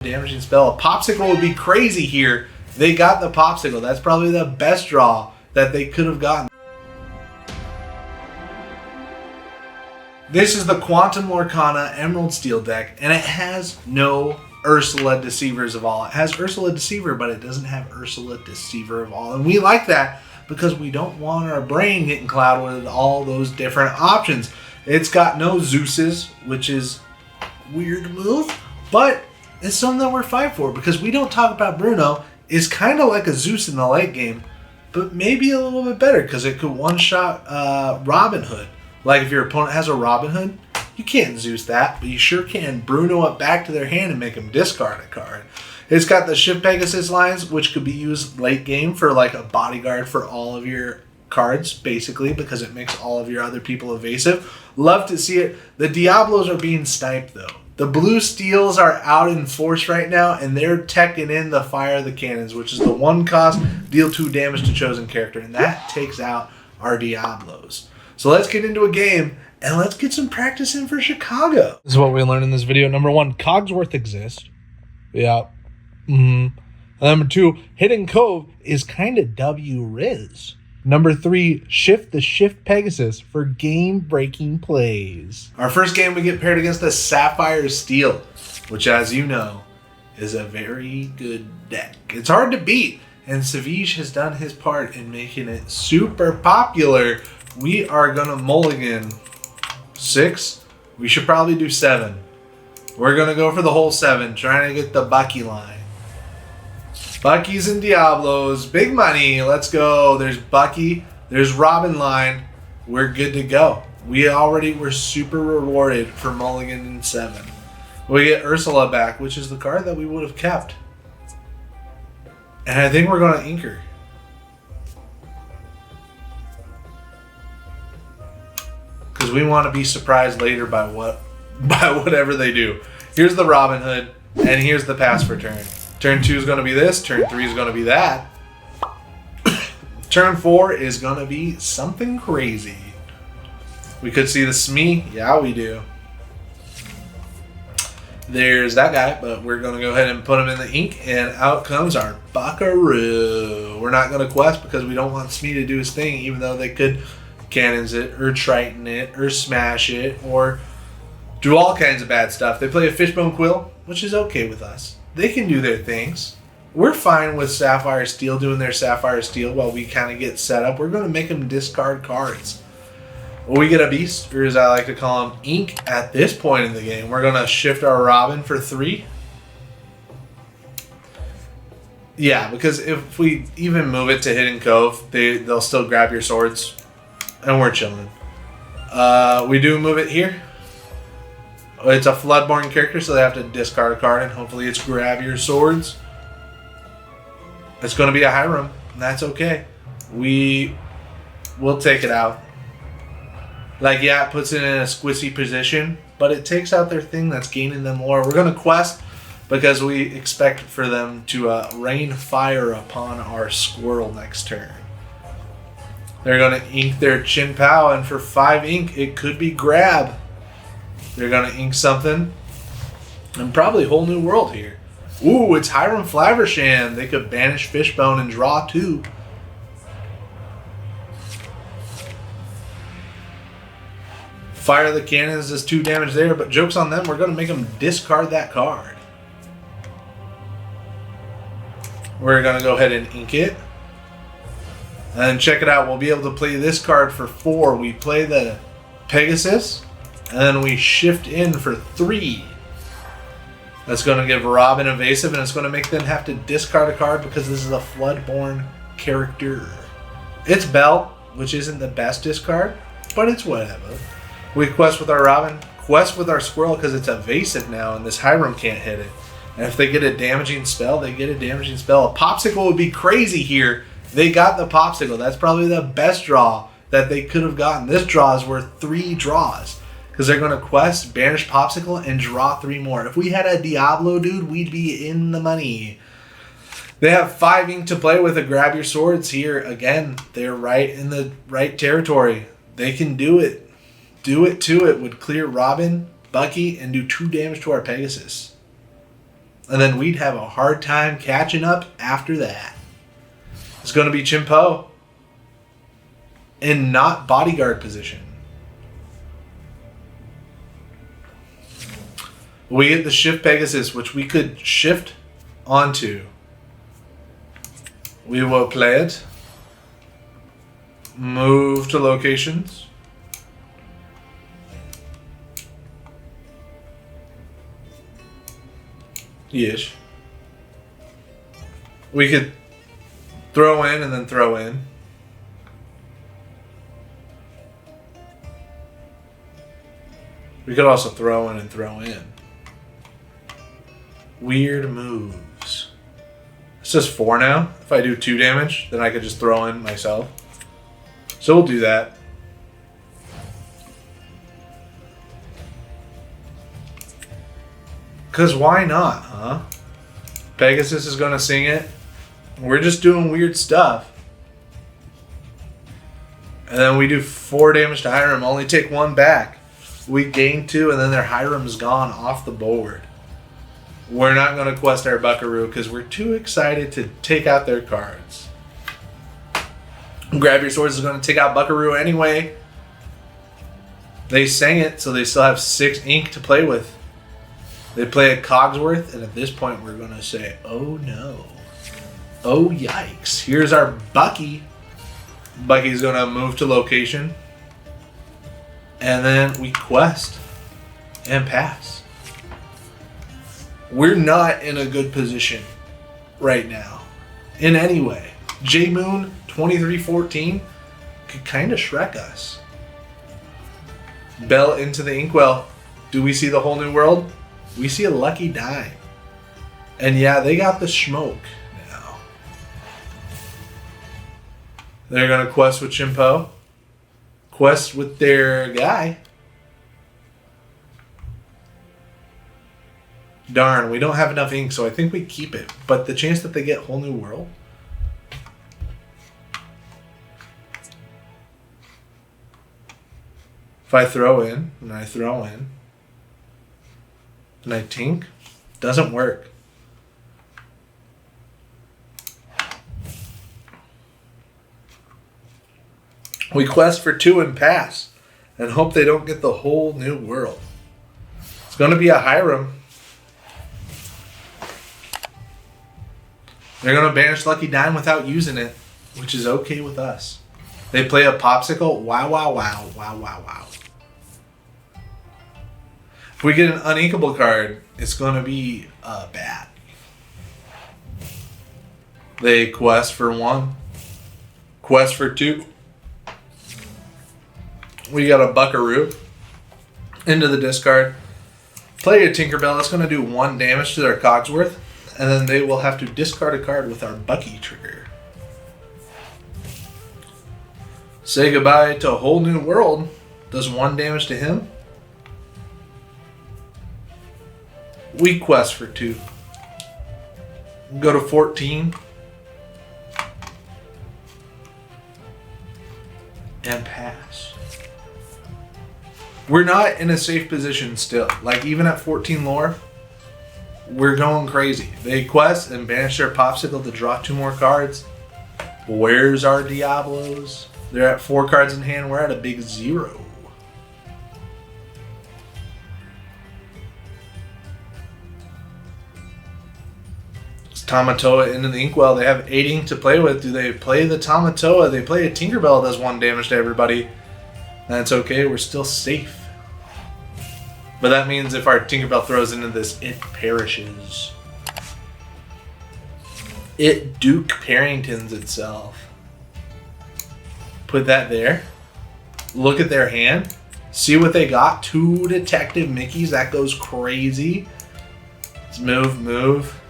damaging spell. A popsicle would be crazy here. They got the popsicle. That's probably the best draw that they could have gotten. This is the Quantum Lorcana Emerald Steel deck, and it has no Ursula Deceivers of All. It has Ursula Deceiver, but it doesn't have Ursula Deceiver of All. And we like that because we don't want our brain getting clouded with all those different options. It's got no Zeuses, which is a weird move, but it's something that we're fighting for because we don't talk about Bruno. Is kind of like a Zeus in the late game, but maybe a little bit better because it could one-shot Robin Hood. Like if your opponent has a Robin Hood, you can't Zeus that, but you sure can Bruno it back to their hand and make them discard a card. It's got the Shift Pegasus lines, which could be used late game for like a bodyguard for all of your cards, basically, because it makes all of your other people evasive. Love to see it. The Diablos are being sniped, though. The blue steels are out in force right now, and they're teching in the Fire of the Cannons, which is the 1 cost, deal 2 damage to chosen character, and that takes out our Diablos. So let's get into a game, and let's get some practice in for Chicago. This is what we learned in this video. Number 1, Cogsworth exist. Yeah. And number 2, Hidden Cove is kind of W-Riz. Number 3, shift the Shift Pegasus for game-breaking plays. Our first game we get paired against the Sapphire Steel, which, as you know, is a very good deck. It's hard to beat, and Savage has done his part in making it super popular. We are going to mulligan 6. We should probably do 7. We're going to go for the whole 7, trying to get the Bucky line. Bucky's and Diablos. Big money. Let's go. There's Bucky. There's Robin line. We're good to go. We already were super rewarded for mulligan in 7. We get Ursula back, which is the card that we would have kept. And I think we're going to ink her. Because we want to be surprised later by whatever they do. Here's the Robin Hood, and here's the pass for turn. Turn 2 is going to be this. Turn 3 is going to be that. Turn 4 is going to be something crazy. We could see the Smee. Yeah, we do. There's that guy, but we're going to go ahead and put him in the ink, and out comes our Buckaroo. We're not going to quest because we don't want Smee to do his thing, even though they could cannons it, or Triton it, or smash it, or do all kinds of bad stuff. They play a Fishbone Quill, which is okay with us. They can do their things. We're fine with Sapphire Steel doing their Sapphire Steel while we kind of get set up. We're going to make them discard cards. Well, we get a Beast, or as I like to call him, Ink, at this point in the game. We're going to shift our Robin for 3. Yeah, because if we even move it to Hidden Cove, they'll still grab your swords, and we're chilling. We do move it here. It's a Floodborn character, so they have to discard a card, and hopefully it's grab your swords. It's going to be a Hiram, and that's okay. We will take it out. Like, yeah, it puts it in a squishy position, but it takes out their thing that's gaining them lore. We're going to quest because we expect for them to rain fire upon our squirrel next turn. They're going to ink their Chin Pao, and for 5 ink, it could be grab. They're going to ink something. And probably Whole New World here. Ooh, it's Hiram Flaversham. They could banish Fishbone and draw 2. Fire the Cannons does 2 damage there, but joke's on them. We're going to make them discard that card. We're going to go ahead and ink it. And check it out. We'll be able to play this card for 4. We play the Pegasus. And then we shift in for 3. That's going to give Robin evasive, and it's going to make them have to discard a card because this is a Floodborn character. It's Belle, which isn't the best discard, but it's whatever. We quest with our Robin, quest with our Squirrel because it's evasive now, and this Hiram can't hit it. And if they get a damaging spell, they get a damaging spell. A Popsicle would be crazy here. They got the Popsicle. That's probably the best draw that they could have gotten. This draw is worth 3 draws. Because they're going to quest, banish Popsicle, and draw 3 more. If we had a Diablo, dude, we'd be in the money. They have 5 ink to play with. A grab your swords here. Again, they're right in the right territory. They can do it. Do it to it. Would clear Robin, Bucky, and do 2 damage to our Pegasus. And then we'd have a hard time catching up after that. It's going to be Chimpo. In not bodyguard position. We get the shift Pegasus, which we could shift onto. We will play it. Move to locations. Yes. We could throw in and then throw in. We could also throw in and throw in. Weird moves. It says 4 now. If I do 2 damage, then I could just throw in myself. So we'll do that. Because why not, huh? Pegasus is going to sing it. We're just doing weird stuff. And then we do 4 damage to Hiram. Only take 1 back. We gain 2, and then their Hiram's gone off the board. We're not going to quest our Buckaroo because we're too excited to take out their cards. Grab Your Swords is going to take out Buckaroo anyway. They sang it, so they still have 6 ink to play with. They play a Cogsworth, and at this point we're going to say, oh no. Oh yikes. Here's our Bucky. Bucky's going to move to location. And then we quest and pass. We're not in a good position right now in any way. J-Moon 2314 could kind of Shrek us. Bell into the Inkwell. Do we see the whole new world? We see a lucky dime. And yeah, they got the smoke now. They're going to quest with Chimpo. Quest with their guy. Darn, we don't have enough ink, so I think we keep it. But the chance that they get whole new world. If I throw in, and I throw in, and I tink, doesn't work. We quest for 2 and pass, and hope they don't get the whole new world. It's going to be a Hiram. They're going to banish Lucky Dime without using it, which is okay with us. They play a Popsicle. Wow, wow, wow, wow, wow, wow. If we get an uninkable card, it's going to be bad. They quest for 1. Quest for 2. We got a Buckaroo into the discard. Play a Tinkerbell. That's going to do 1 damage to their Cogsworth. And then they will have to discard a card with our Bucky trigger. Say goodbye to a whole new world. Does 1 damage to him. We quest for 2. Go to 14. And pass. We're not in a safe position still. Like, even at 14 lore, we're going crazy. They quest and banish their Popsicle to draw 2 more cards. Where's our Diablos? They're at 4 cards in hand. We're at a big 0. It's Tamatoa into the Inkwell. They have 8 ink to play with. Do they play the Tamatoa? They play a Tinkerbell, does 1 damage to everybody. That's okay. We're still safe. But that means if our Tinkerbell throws into this, it perishes. It Duke Parringtons itself. Put that there. Look at their hand. See what they got. 2 Detective Mickeys. That goes crazy. Let's move, move.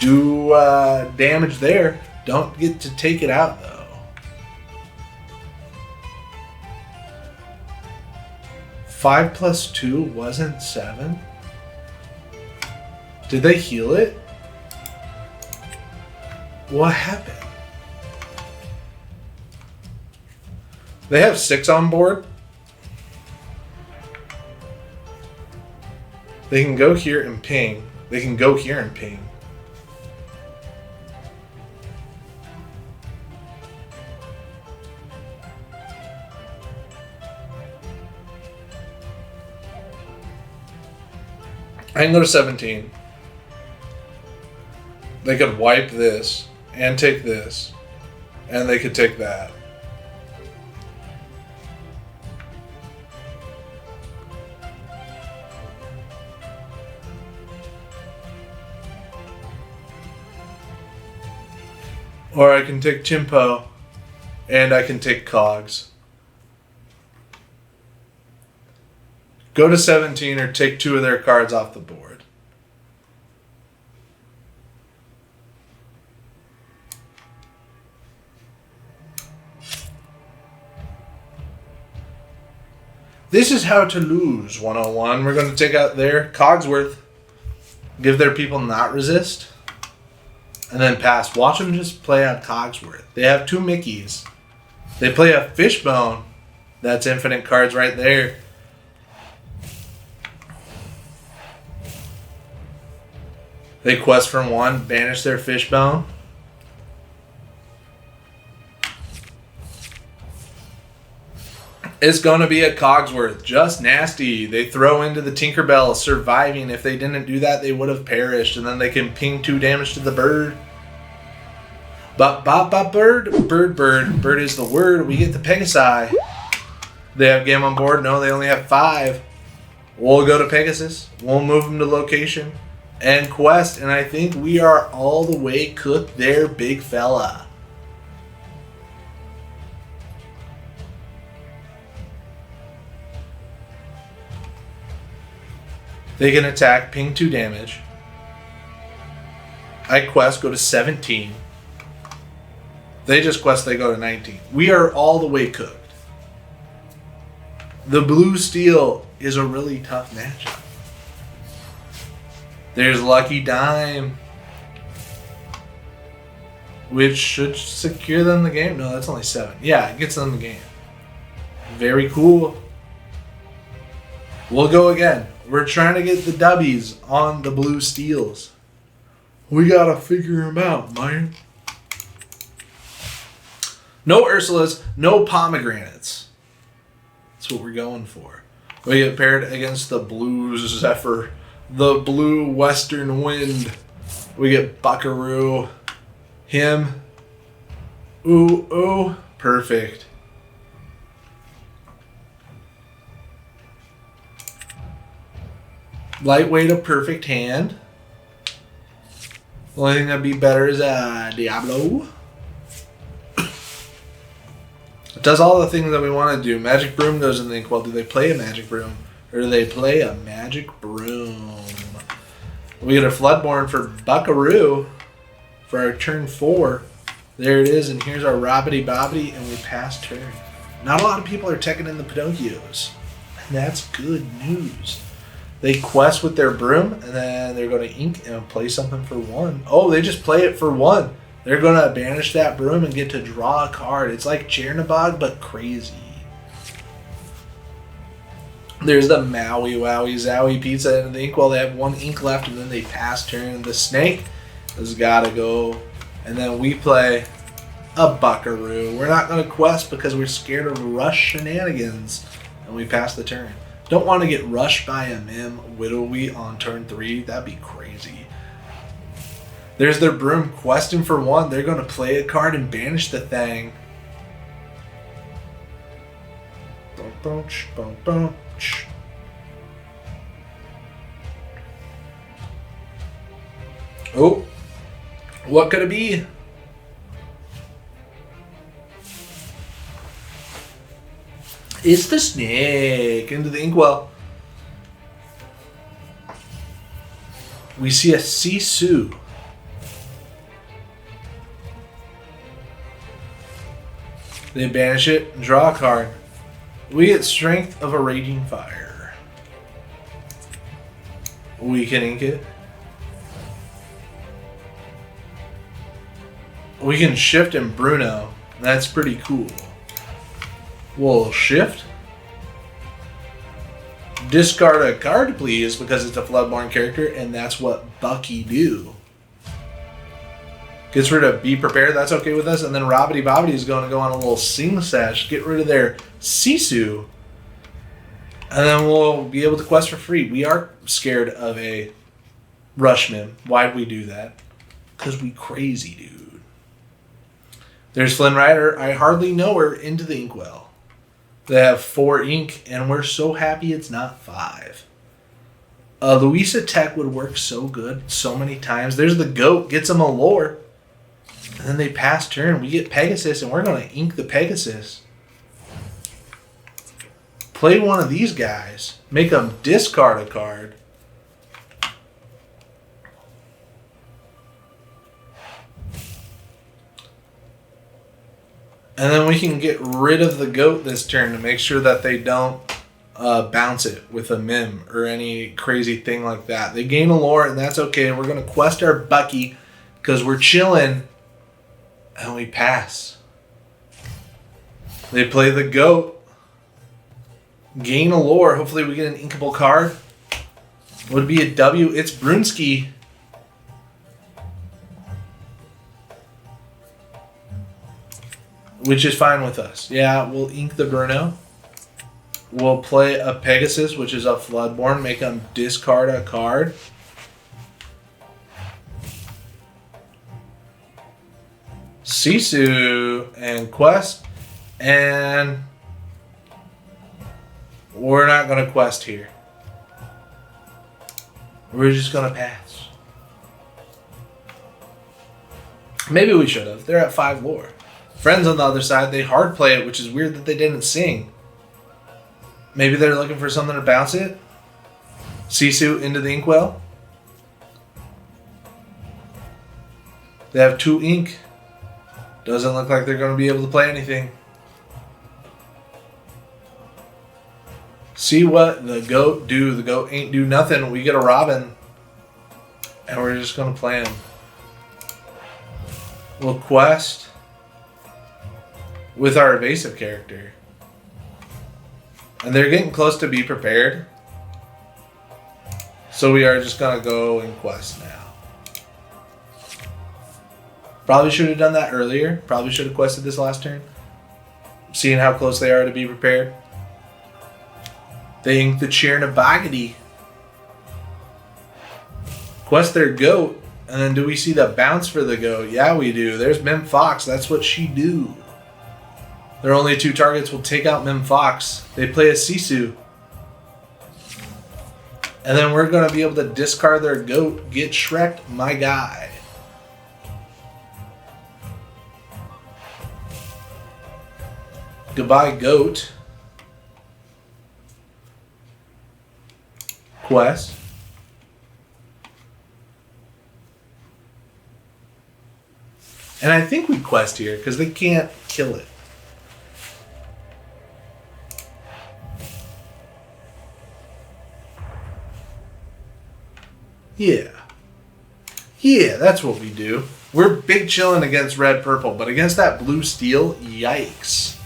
Do damage there. Don't get to take it out, though. 5 plus 2 wasn't 7? Did they heal it? What happened? They have 6 on board. They can go here and ping. They can go here and ping. I can go to 17. They could wipe this and take this, and they could take that. Or I can take Chimpo, and I can take Cogs. Go to 17 or take 2 of their cards off the board. This is how to lose 101. We're going to take out their Cogsworth. Give their people not resist. And then pass. Watch them just play on Cogsworth. They have 2 Mickeys. They play a Fishbone. That's infinite cards right there. They quest for 1, banish their Fishbone. It's going to be a Cogsworth. Just nasty. They throw into the Tinkerbell, surviving. If they didn't do that, they would have perished. And then they can ping 2 damage to the bird. Bird. Bird is the word. We get the Pegasi. They have game on board. No, they only have 5. We'll go to Pegasus. We'll move them to location and quest. And I think we are all the way cooked there, big fella. They can attack, ping 2 damage. I quest, go to 17. They just quest, they go to 19. We are all the way cooked. The blue steel is a really tough matchup. There's Lucky Dime, which should secure them the game. No, that's only 7. Yeah, it gets them the game. Very cool. We'll go again. We're trying to get the dubbies on the blue steels. We gotta figure them out, man. No Ursulas, no pomegranates. That's what we're going for. We get paired against the blue Zephyr, the blue Western Wind. We get Buckaroo, him. Ooh, perfect. Lightweight, a perfect hand. The only thing that'd be better is Diablo. It does all the things that we want to do. Magic Broom goes in the inkwell. Do they play a Magic Broom? Or do they play a Magic Broom? We get a Floodborn for Buckaroo for our turn 4. There it is, and here's our Robbity Bobbity, and we pass turn. Not a lot of people are teching in the Pinocchios. And that's good news. They quest with their broom, and then they're going to ink and play something for 1. Oh, they just play it for 1. They're going to banish that broom and get to draw a card. It's like Chernabog, but crazy. There's the Maui Wowie Zowie Pizza in the inkwell. They have 1 ink left, and then they pass turn. The snake has got to go. And then we play a Buckaroo. We're not going to quest because we're scared of rush shenanigans. And we pass the turn. Don't want to get rushed by a Mim Widowy on turn 3. That'd be crazy. There's their broom questing for 1. They're going to play a card and banish the thing. Oh, what could it be? It's the snake into the inkwell. We see a Sisu. They banish it and draw a card. We get Strength of a Raging Fire. We can ink it. We can shift in Bruno. That's pretty cool. We'll shift. Discard a card, please, because it's a Floodborn character, and that's what Bucky do. Gets rid of Be Prepared, that's okay with us, and then Robbity Bobbity is going to go on a little sing sash, get rid of their Sisu, and then we'll be able to quest for free. We are scared of a Rushman. Why'd we do that? Because we crazy, dude. There's Flynn Rider. I hardly know her into the Inkwell. They have 4 ink, and we're so happy it's not 5. Louisa Tech would work so good so many times. There's the goat, gets them a lore. And then they pass turn. We get Pegasus, and we're going to ink the Pegasus. Play one of these guys. Make them discard a card. And then we can get rid of the goat this turn to make sure that they don't bounce it with a Mim or any crazy thing like that. They gain a lore, and that's okay. We're going to quest our Bucky because we're chilling, and we pass. They play the goat. Gain a lore. Hopefully we get an inkable card. Would be a W. It's Brunski. Which is fine with us. Yeah, we'll ink the Bruno. We'll play a Pegasus, which is a Floodborn. Make them discard a card. Sisu and quest. And we're not going to quest here. We're just going to pass. Maybe we should have. They're at 5 lore. Friends on the other side, they hard play it, which is weird that they didn't sing. Maybe they're looking for something to bounce it. Sisu into the Inkwell. They have 2 ink. Doesn't look like they're going to be able to play anything. See what the goat do. The goat ain't do nothing. We get a Robin. And we're just going to play him. We'll quest with our evasive character. And they're getting close to Be Prepared. So we are just going to go and quest now. Probably should have done that earlier. Probably should have quested this last turn. Seeing how close they are to Be Prepared. They ink the Chernabogity. Quest their goat. And then do we see the bounce for the goat? Yeah, we do. There's Mim Fox. That's what she do. Their only 2 targets will take out Mim Fox. They play a Sisu. And then we're going to be able to discard their goat. Get Shrek, my guy. Goodbye, goat. Quest. And I think we quest here because they can't kill it. Yeah. Yeah, that's what we do. We're big chilling against red purple, but against that blue steel, yikes.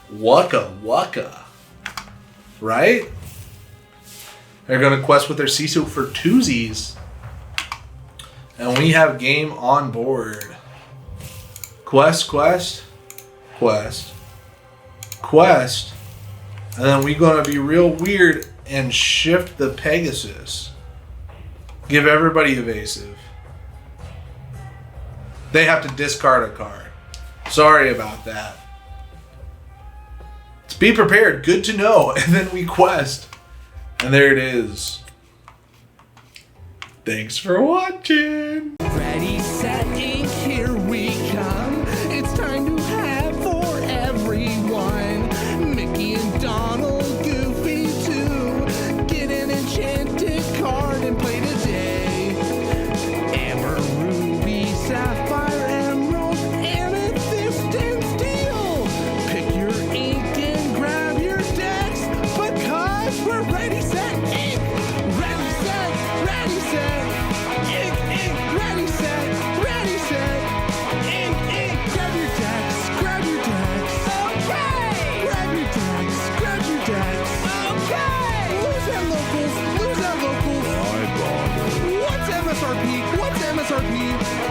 Waka waka. Right? They're going to quest with their Sisu for twosies. And we have game on board. Quest, quest, quest, quest. And then we're going to be real weird and shift the Pegasus. Give everybody evasive. They have to discard a card. Sorry about that. Let's be prepared. Good to know. And then we quest. And there it is. Thanks for watching. Ready, set, ink, here we come. It's time to have for everyone. Mickey and Donald, Goofy too. Get an enchanted card and play today. Amber, Ruby, Sapphire, Emerald, Amethyst, and Steel. Pick your ink and grab your decks, because we're ready, set, ink. Ready, set, ink, ink, ready. dark need.